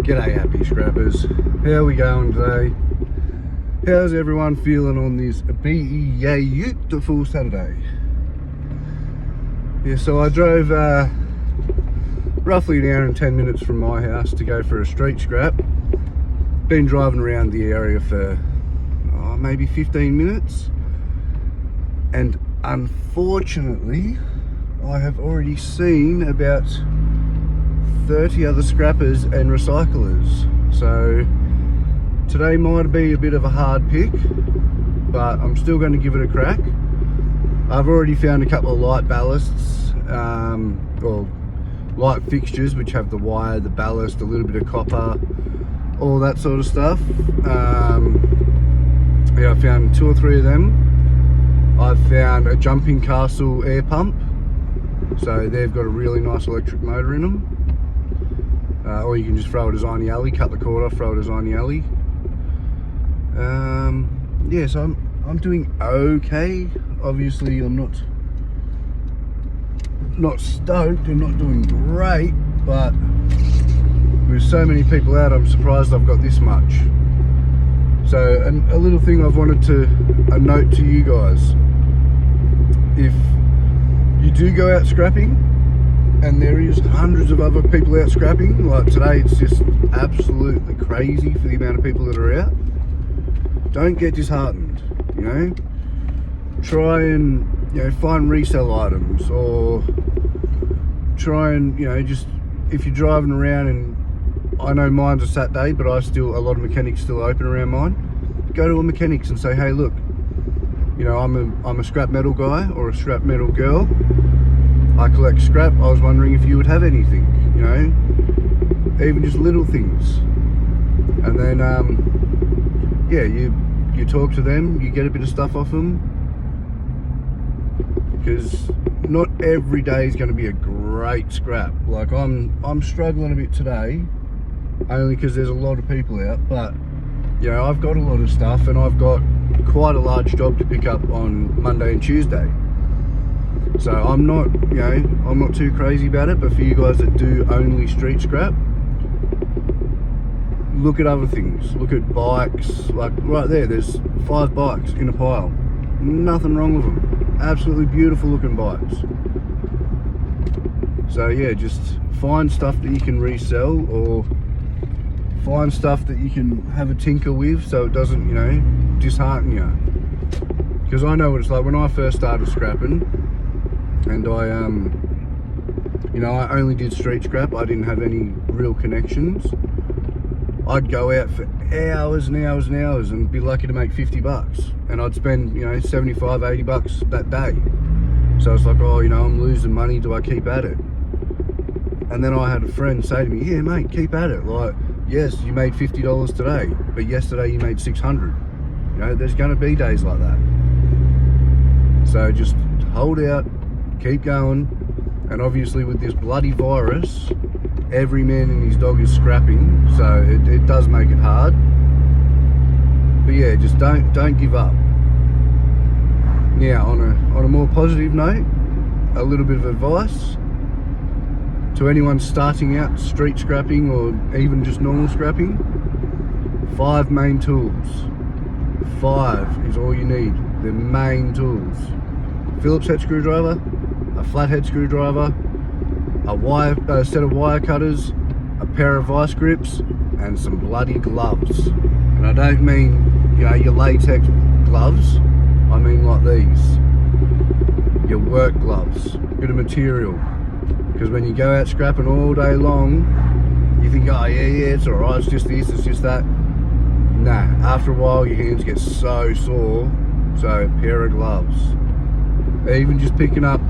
G'day happy scrappers, how we going today? How's everyone feeling on this beautiful Saturday? Yeah, so I drove roughly an hour and 10 minutes from my house to go for a street scrap. Been driving around the area for maybe 15 minutes, and unfortunately I have already seen about 30 other scrappers and recyclers. So today might be a bit of a hard pick, but I'm still going to give it a crack. I've already found a couple of light ballasts, or light fixtures which have the wire, the ballast, a little bit of copper, all that sort of stuff. Yeah, I found 2 or 3 of them. I've found a Jumping Castle air pump, so they've got a really nice electric motor in them. Or you can just throw it as Ziny alley, cut the cord off, throw it as Ziny alley. Yeah, so I'm doing okay. Obviously I'm not stoked and not doing great, but with so many people out, I'm surprised I've got this much. So, and a little thing I've wanted to note to you guys: if you do go out scrapping and there is hundreds of other people out scrapping, like today it's just absolutely crazy for the amount of people that are out, don't get disheartened. You know, try and, you know, find resale items, or try and, you know, just, if you're driving around, and I know mine's a Saturday, but a lot of mechanics still open around mine, go to a mechanics and say, hey look, you know, I'm a scrap metal guy or a scrap metal girl, I collect scrap, I was wondering if you would have anything, you know, even just little things. And then yeah, you talk to them, you get a bit of stuff off them, because not every day is going to be a great scrap. Like I'm struggling a bit today, only because there's a lot of people out, but you know, I've got a lot of stuff and I've got quite a large job to pick up on Monday and Tuesday. So I'm not too crazy about it. But for you guys that do only street scrap, look at other things. Look at bikes. Like right there's 5 bikes in a pile. Nothing wrong with them. Absolutely beautiful looking bikes. So yeah, just find stuff that you can resell, or find stuff that you can have a tinker with, so it doesn't, you know, dishearten you. Because I know what it's like when I first started scrapping, and I you know, I only did street scrap. I didn't have any real connections. I'd go out for hours and hours and hours and be lucky to make 50 bucks, and I'd spend, you know, 75, 80 bucks that day. So it's like, oh, you know, I'm losing money, do I keep at it? And then I had a friend say to me, yeah mate, keep at it. Like, yes, you made $50 today, but yesterday you made 600. You know, there's going to be days like that. So just hold out, keep going. And obviously with this bloody virus, every man and his dog is scrapping, so it does make it hard. But yeah, just don't give up. Now, on a more positive note, a little bit of advice to anyone starting out street scrapping or even just normal scrapping: 5 main tools. 5 is all you need. The main tools: Phillips head screwdriver, a flathead screwdriver, a set of wire cutters, a pair of vice grips, and some bloody gloves. And I don't mean, you know, your latex gloves, I mean like these, your work gloves, bit of material. Because when you go out scrapping all day long, you think, oh yeah, it's alright, it's just this, it's just that. Nah, after a while your hands get so sore. So a pair of gloves. Even just picking up,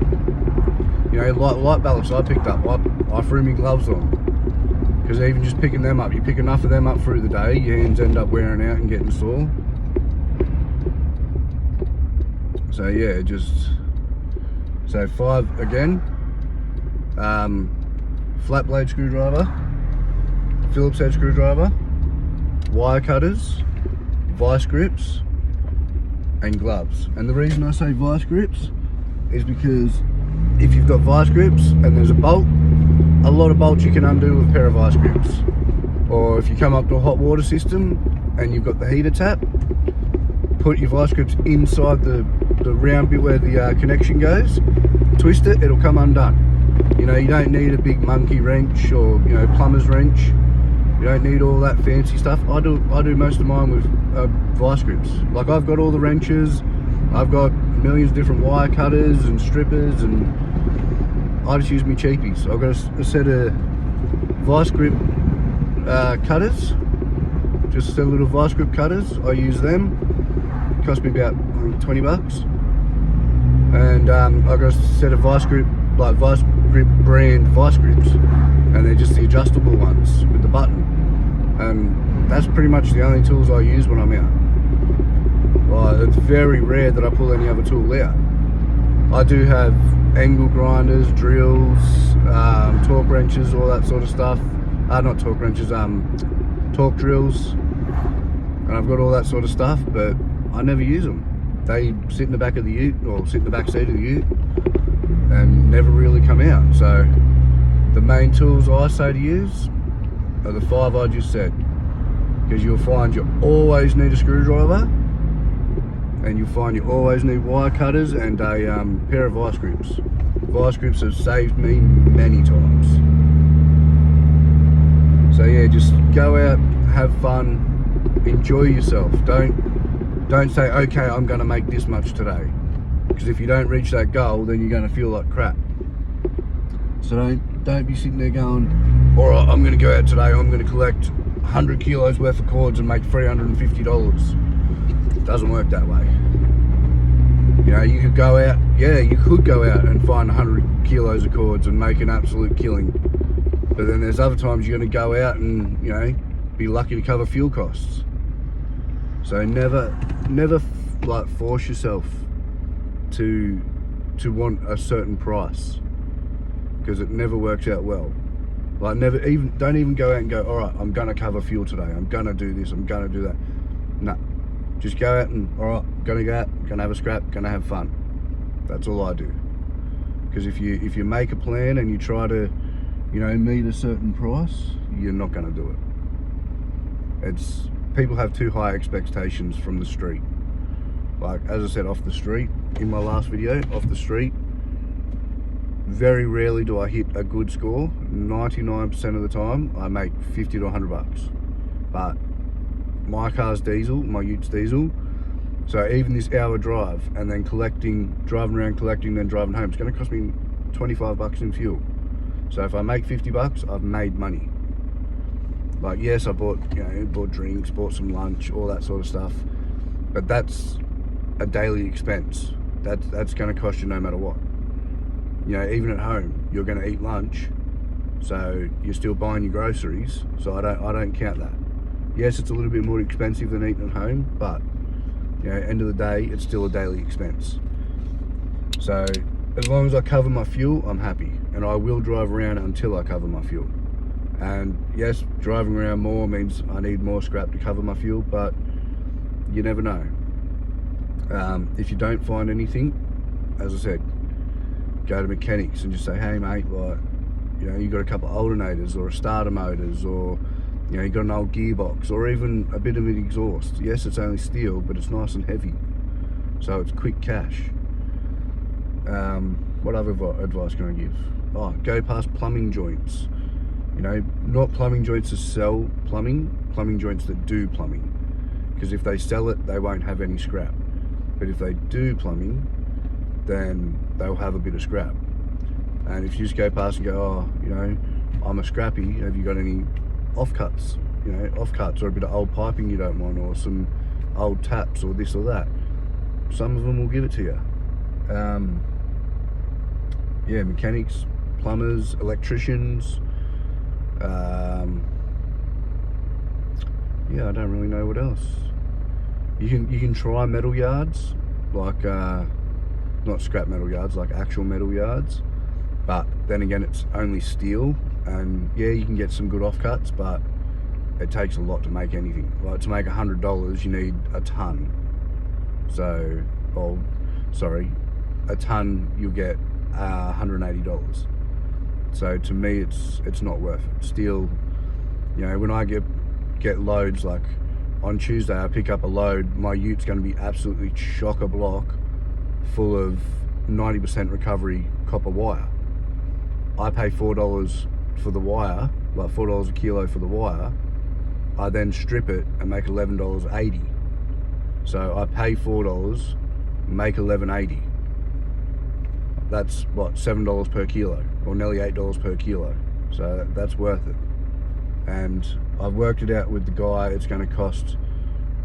you know, light ballasts I picked up, I threw my gloves on. Because even just picking them up, you pick enough of them up through the day, your hands end up wearing out and getting sore. So yeah, so 5 again. Flat blade screwdriver, Phillips head screwdriver, wire cutters, vice grips, and gloves. And the reason I say vice grips is because if you've got vice grips and there's a bolt, a lot of bolts you can undo with a pair of vice grips. Or if you come up to a hot water system and you've got the heater tap, put your vice grips inside the round bit where the connection goes, twist it, it'll come undone. You know, you don't need a big monkey wrench or, you know, plumber's wrench. You don't need all that fancy stuff. I do most of mine with vice grips. Like, I've got all the wrenches, I've got millions of different wire cutters and strippers, and I just use my cheapies. I've got a set of vice grip cutters, just a set of little vice grip cutters. I use them. It cost me about, I think, 20 bucks. And I've got a set of vice grip, like vice grip brand vice grips, and they're just the adjustable ones with the button. And that's pretty much the only tools I use when I'm out. Well, it's very rare that I pull any other tool out. I do have angle grinders, drills, torque wrenches, all that sort of stuff. Not torque wrenches, torque drills, and I've got all that sort of stuff, but I never use them. They sit in the back of the ute, or sit in the back seat of the ute, and never really come out. So the main tools I say to use are the 5 I just said, because you'll find you always need a screwdriver, and you'll find you always need wire cutters and a pair of vice grips. Vice grips have saved me many times. So yeah, just go out, have fun, enjoy yourself. Don't say, okay, I'm going to make this much today, because if you don't reach that goal, then you're going to feel like crap. So don't be sitting there going, all right, I'm going to go out today, I'm going to collect 100 kilos worth of cords and make $350. It doesn't work that way. You know, you could go out, and find 100 kilos of cords and make an absolute killing. But then there's other times you're going to go out and, you know, be lucky to cover fuel costs. So never like force yourself to want a certain price, because it never works out well. Like, don't even go out and go, all right, I'm gonna cover fuel today, I'm gonna do this, I'm gonna do that. No, just go out and, all right, gonna go out, gonna have a scrap, gonna have fun. That's all I do. Because if you make a plan and you try to, you know, meet a certain price, you're not gonna do it. People have too high expectations from the street. Like, as I said, off the street, in my last video, off the street, very rarely do I hit a good score. 99% of the time, I make 50 to 100 bucks. But my car's diesel, my Utes diesel, so even this hour drive, and then driving around collecting, then driving home, it's gonna cost me 25 bucks in fuel. So if I make 50 bucks, I've made money. Like, yes, I bought drinks, bought some lunch, all that sort of stuff, but that's a daily expense. That's going to cost you no matter what. You know, even at home, you're going to eat lunch, so you're still buying your groceries. So I don't count that. Yes, it's a little bit more expensive than eating at home, but, you know, end of the day, it's still a daily expense. So as long as I cover my fuel, I'm happy, and I will drive around until I cover my fuel. And yes, driving around more means I need more scrap to cover my fuel, but you never know. If you don't find anything, as I said, go to mechanics and just say, hey mate, like, you know, you got a couple of alternators or a starter motors, or, you know, you got an old gearbox, or even a bit of an exhaust. Yes, it's only steel, but it's nice and heavy, so it's quick cash. What other advice can I give? Oh, go past plumbing joints. You know, not plumbing joints that sell plumbing joints that do plumbing. Because if they sell it, they won't have any scrap. But if they do plumbing, then they'll have a bit of scrap. And if you just go past and go, oh, you know, I'm a scrappy, have you got any offcuts? You know, offcuts, or a bit of old piping you don't want, or some old taps, or this or that. Some of them will give it to you. Yeah, mechanics, plumbers, electricians. Yeah, I don't really know what else. You can try metal yards, like not scrap metal yards, like actual metal yards. But then again, it's only steel, and yeah, you can get some good offcuts, but it takes a lot to make anything. Like, to make $100, you need a ton. So, oh, sorry, a ton you'll get $180. So to me, it's not worth it. Steel You know, when I get loads, like on Tuesday I pick up a load, my ute's going to be absolutely chock-a-block full of 90% recovery copper wire. I pay $4 for the wire, like $4 a kilo for the wire. I then strip it and make $11.80. So I pay $4, make $11.80. That's what, $7 per kilo, or nearly $8 per kilo. So that's worth it. And I've worked it out with the guy. It's going to cost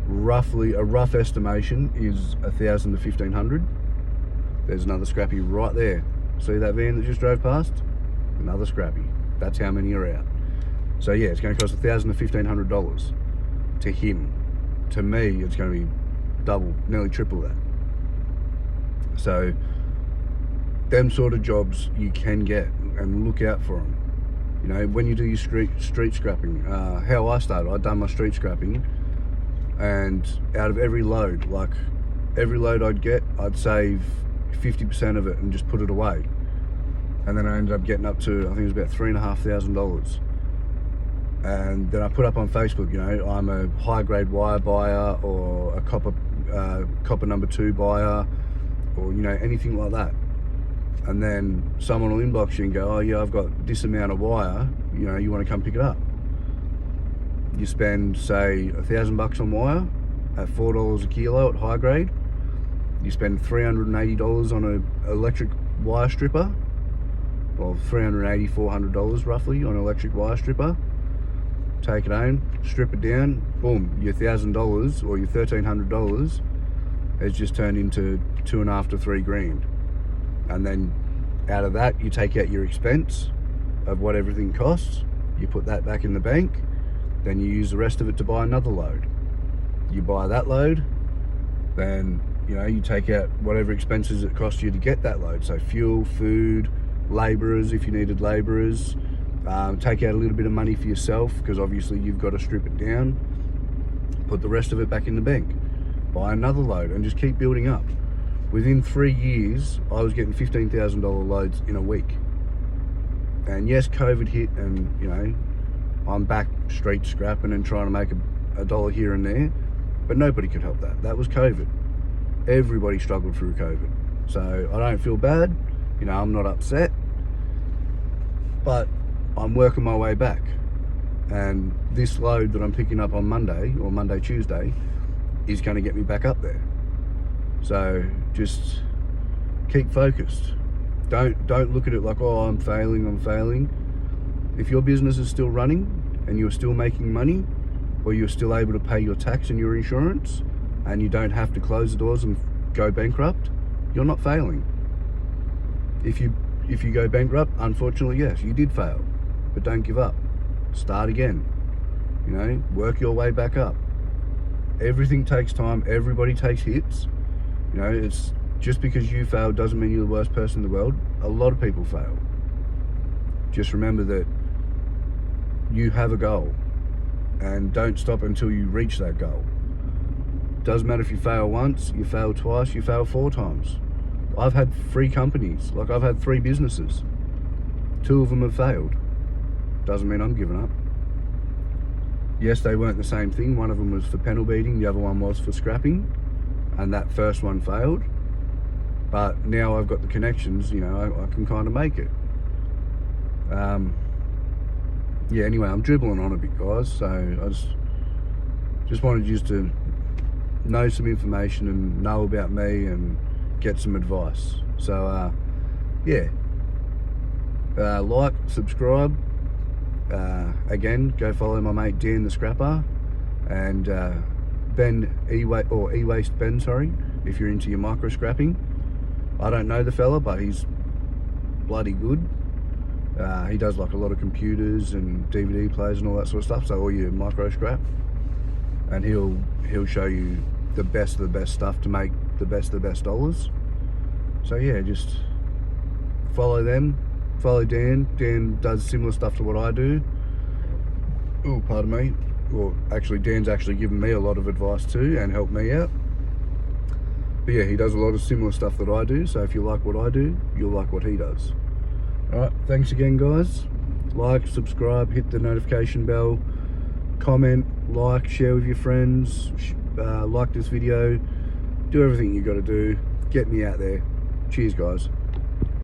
roughly, a rough estimation is $1,000 to $1,500. There's another scrappy right there. See that van that just drove past? Another scrappy. That's how many are out. So yeah, it's going to cost $1,000 to $1,500 to him. To me, it's going to be double, nearly triple that. So them sort of jobs you can get, and look out for them. You know, when you do your street scrapping, how I started, I'd done my street scrapping, and out of every load, like every load I'd get, I'd save 50% of it and just put it away. And then I ended up getting up to, I think it was about $3,500. And then I put up on Facebook, you know, I'm a high grade wire buyer, or a copper number 2 buyer, or, you know, anything like that. And then someone will inbox you and go, oh yeah, I've got this amount of wire, you know, you want to come pick it up. You spend, say, $1,000 on wire at $4 a kilo at high grade. You spend $380 on an electric wire stripper, or $380, $400 roughly on an electric wire stripper. Take it home, strip it down, boom, your $1,000 or your $1,300 has just turned into $2.5 to $3 grand. And then out of that, you take out your expense of what everything costs, you put that back in the bank, then you use the rest of it to buy another load. You buy that load, then, you know, you take out whatever expenses it costs you to get that load. So fuel, food, labourers if you needed labourers. Take out a little bit of money for yourself, because obviously you've got to strip it down. Put the rest of it back in the bank. Buy another load and just keep building up. Within 3 years, I was getting $15,000 loads in a week. And yes, COVID hit, and you know, I'm back street scrapping and trying to make a dollar here and there, but nobody could help that. That was COVID. Everybody struggled through COVID. So I don't feel bad, you know, I'm not upset, but I'm working my way back. And this load that I'm picking up on Monday, or Monday, Tuesday, is going to get me back up there. So just keep focused. Don't look at it like, oh, I'm failing. If your business is still running and you're still making money, or you're still able to pay your tax and your insurance, and you don't have to close the doors and go bankrupt, you're not failing. If you go bankrupt, unfortunately, yes, you did fail, but don't give up. Start again. You know, work your way back up. Everything takes time. Everybody takes hits. You know, it's just because you failed doesn't mean you're the worst person in the world. A lot of people fail. Just remember that you have a goal, and don't stop until you reach that goal. Doesn't matter if you fail once, you fail twice, you fail 4 times. I've had 3 companies, like I've had 3 businesses. 2 of them have failed. Doesn't mean I'm giving up. Yes, they weren't the same thing. One of them was for panel beating, the other one was for scrapping, and that first one failed. But now I've got the connections, you know, I can kind of make it. Yeah, anyway, I'm dribbling on a bit, guys, so I just wanted you to know some information and know about me and get some advice. So yeah, like, subscribe, again, go follow my mate Dan the Scrapper, and Ben E-Waste Ben, sorry, if you're into your micro scrapping. I don't know the fella, but he's bloody good. He does like a lot of computers and DVD players and all that sort of stuff, so all your micro scrap, and he'll show you the best of the best stuff to make the best of the best dollars. So yeah, just follow them, follow Dan. Dan does similar stuff to what I do. Oh, pardon me. Well, actually, Dan's actually given me a lot of advice too and helped me out. But yeah, he does a lot of similar stuff that I do, so if you like what I do, you'll like what he does. Alright, thanks again, guys. Like, subscribe, hit the notification bell, comment, like, share with your friends, like this video. Do everything you got to do. Get me out there. Cheers, guys.